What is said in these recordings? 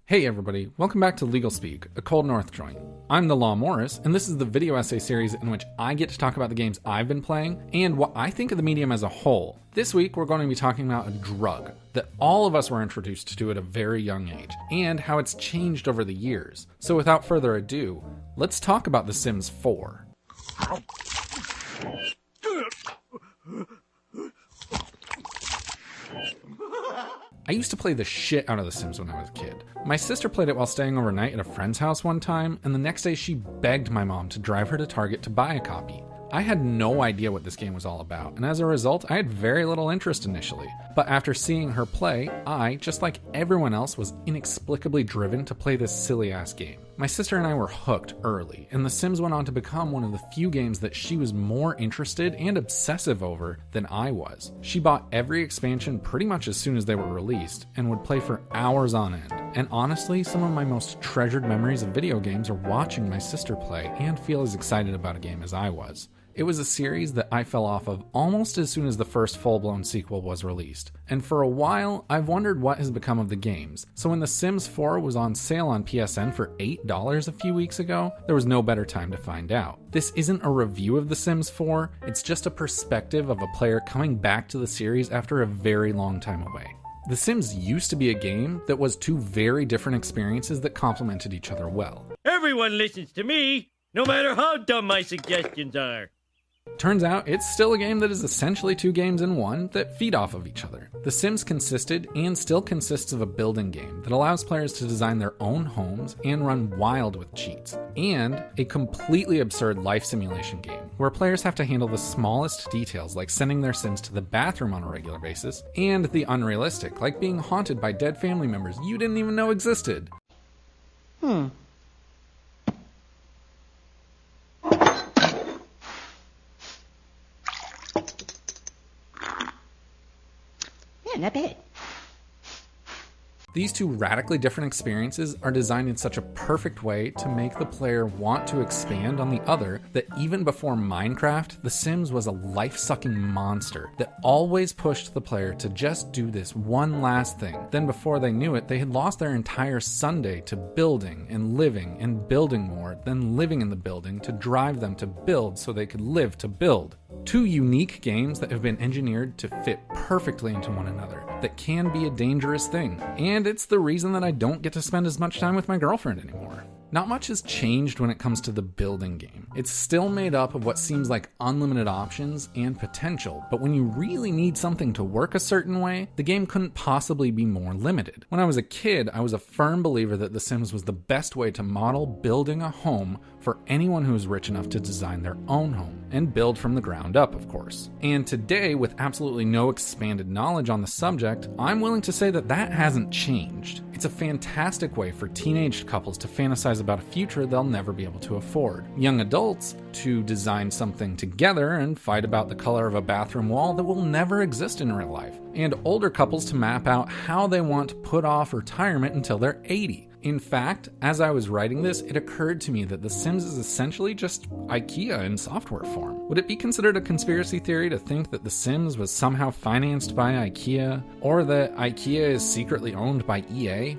Hey everybody, welcome back to LegalSpeak, a Cold North joint. I'm the Law Morris, and this is the video essay series in which I get to talk about the games I've been playing and what I think of the medium as a whole. This week we're going to be talking about a drug that all of us were introduced to at a very young age, and how it's changed over the years. So without further ado, let's talk about The Sims 4. I used to play the shit out of The Sims when I was a kid. My sister played it while staying overnight at a friend's house one time, and the next day she begged my mom to drive her to Target to buy a copy. I had no idea what this game was all about, and as a result, I had very little interest initially. But after seeing her play, I, just like everyone else, was inexplicably driven to play this silly-ass game. My sister and I were hooked early, and The Sims went on to become one of the few games that she was more interested and obsessive over than I was. She bought every expansion pretty much as soon as they were released, and would play for hours on end. And honestly, some of my most treasured memories of video games are watching my sister play and feel as excited about a game as I was. It was a series that I fell off of almost as soon as the first full-blown sequel was released. And for a while, I've wondered what has become of the games. So when The Sims 4 was on sale on PSN for $8 a few weeks ago, there was no better time to find out. This isn't a review of The Sims 4, it's just a perspective of a player coming back to the series after a very long time away. The Sims used to be a game that was two very different experiences that complemented each other well. Everyone listens to me, no matter how dumb my suggestions are. Turns out, it's still a game that is essentially two games in one that feed off of each other. The Sims consisted, and still consists, of a building game that allows players to design their own homes and run wild with cheats, and a completely absurd life simulation game, where players have to handle the smallest details like sending their Sims to the bathroom on a regular basis, and the unrealistic, like being haunted by dead family members you didn't even know existed. Not bad. These two radically different experiences are designed in such a perfect way to make the player want to expand on the other that even before Minecraft, The Sims was a life-sucking monster that always pushed the player to just do this one last thing. Then before they knew it, they had lost their entire Sunday to building and living and building more, then living in the building to drive them to build so they could live to build. Two unique games that have been engineered to fit perfectly into one another, that can be a dangerous thing, and it's the reason that I don't get to spend as much time with my girlfriend anymore. Not much has changed when it comes to the building game. It's still made up of what seems like unlimited options and potential, but when you really need something to work a certain way, the game couldn't possibly be more limited. When I was a kid, I was a firm believer that The Sims was the best way to model building a home for anyone who is rich enough to design their own home, and build from the ground up, of course. And today, with absolutely no expanded knowledge on the subject, I'm willing to say that that hasn't changed. It's a fantastic way for teenaged couples to fantasize about a future they'll never be able to afford. Young adults to design something together and fight about the color of a bathroom wall that will never exist in real life. And older couples to map out how they want to put off retirement until they're 80. In fact, as I was writing this, it occurred to me that The Sims is essentially just IKEA in software form. Would it be considered a conspiracy theory to think that The Sims was somehow financed by IKEA, or that IKEA is secretly owned by EA?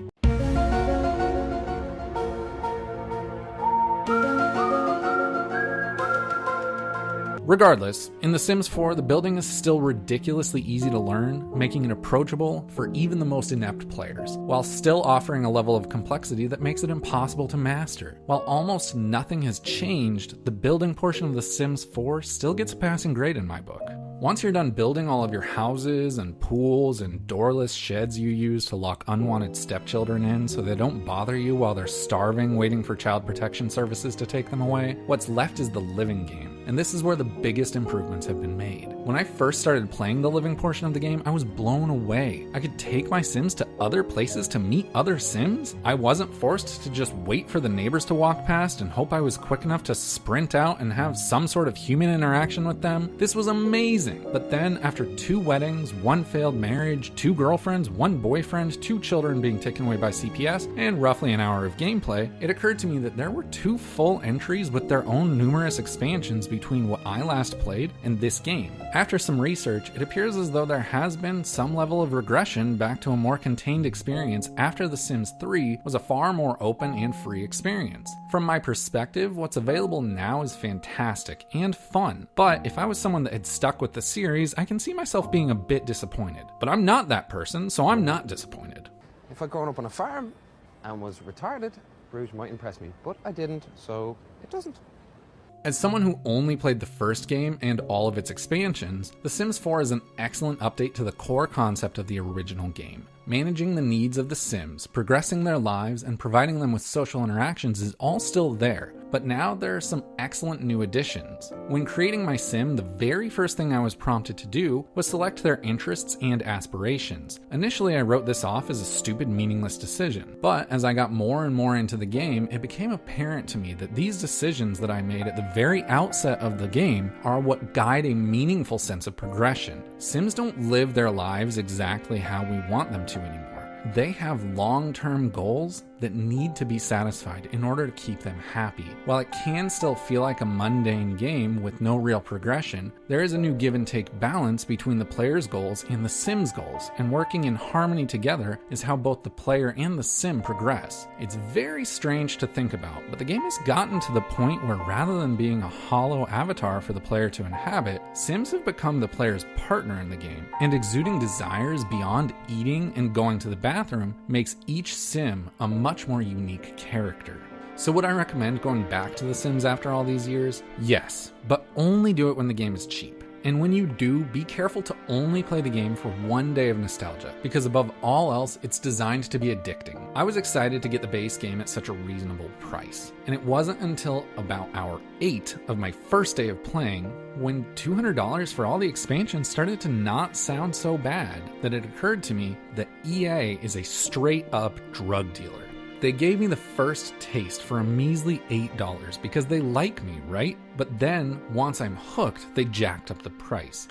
Regardless, in The Sims 4, the building is still ridiculously easy to learn, making it approachable for even the most inept players, while still offering a level of complexity that makes it impossible to master. While almost nothing has changed, the building portion of The Sims 4 still gets a passing grade in my book. Once you're done building all of your houses and pools and doorless sheds you use to lock unwanted stepchildren in so they don't bother you while they're starving waiting for child protection services to take them away, what's left is the living game. And this is where the biggest improvements have been made. When I first started playing the living portion of the game, I was blown away. I could take my Sims to other places to meet other Sims. I wasn't forced to just wait for the neighbors to walk past and hope I was quick enough to sprint out and have some sort of human interaction with them. This was amazing. amazing. But then, after 2 weddings, 1 failed marriage, 2 girlfriends, 1 boyfriend, 2 children being taken away by CPS, and roughly an hour of gameplay, it occurred to me that there were 2 full entries with their own numerous expansions between what I last played and this game. After some research, it appears as though there has been some level of regression back to a more contained experience after The Sims 3 was a far more open and free experience. From my perspective, what's available now is fantastic and fun, but if I was someone that had stuck with the series, I can see myself being a bit disappointed. But I'm not that person, so I'm not disappointed. If I'd grown up on a farm and was retarded, Bruges might impress me, but I didn't, so it doesn't. As someone who only played the first game and all of its expansions, The Sims 4 is an excellent update to the core concept of the original game. Managing the needs of the Sims, progressing their lives, and providing them with social interactions is all still there, but now there are some excellent new additions. When creating my Sim, the very first thing I was prompted to do was select their interests and aspirations. Initially, I wrote this off as a stupid, meaningless decision, but as I got more and more into the game, it became apparent to me that these decisions that I made at the very outset of the game are what guide a meaningful sense of progression. Sims don't live their lives exactly how we want them to anymore. They have long-term goals that need to be satisfied in order to keep them happy. While it can still feel like a mundane game with no real progression, there is a new give and take balance between the player's goals and the Sim's goals, and working in harmony together is how both the player and the Sim progress. It's very strange to think about, but the game has gotten to the point where rather than being a hollow avatar for the player to inhabit, Sims have become the player's partner in the game, and exuding desires beyond eating and going to the bathroom makes each Sim a much more unique character. So would I recommend going back to The Sims after all these years? Yes, but only do it when the game is cheap. And when you do, be careful to only play the game for 1 day of nostalgia, because above all else, it's designed to be addicting. I was excited to get the base game at such a reasonable price, and it wasn't until about hour 8 of my first day of playing when $200 for all the expansions started to not sound so bad that it occurred to me that EA is a straight-up drug dealer. They gave me the first taste for a measly $8 because they like me, right? But then, once I'm hooked, they jacked up the price.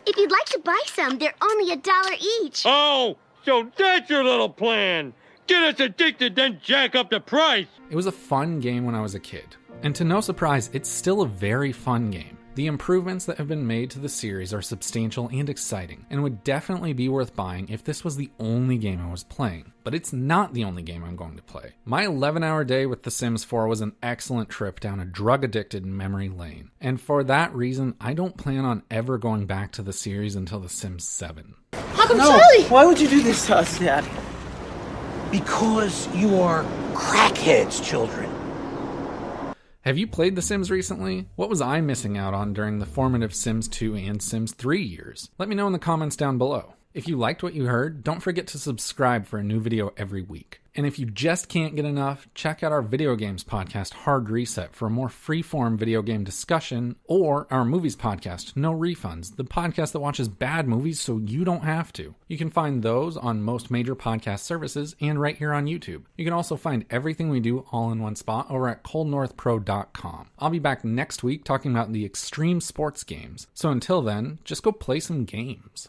If you'd like to buy some, they're only $1 each. Oh, so that's your little plan. Get us addicted, then jack up the price. It was a fun game when I was a kid. And to no surprise, it's still a very fun game. The improvements that have been made to the series are substantial and exciting, and would definitely be worth buying if this was the only game I was playing. But it's not the only game I'm going to play. My 11-hour day with The Sims 4 was an excellent trip down a drug-addicted memory lane, and for that reason, I don't plan on ever going back to the series until The Sims 7. How come Charlie? Why would you do this to us, Dad? Because you are crackheads, children. Have you played The Sims recently? What was I missing out on during the formative Sims 2 and Sims 3 years? Let me know in the comments down below. If you liked what you heard, don't forget to subscribe for a new video every week. And if you just can't get enough, check out our video games podcast, HardReset, for a more free-form video game discussion, or our movies podcast, NoRefunds, the podcast that watches bad movies so you don't have to. You can find those on most major podcast services and right here on YouTube. You can also find everything we do all in one spot over at coldnorthpro.com. I'll be back next week talking about the extreme sports games. So until then, just go play some games.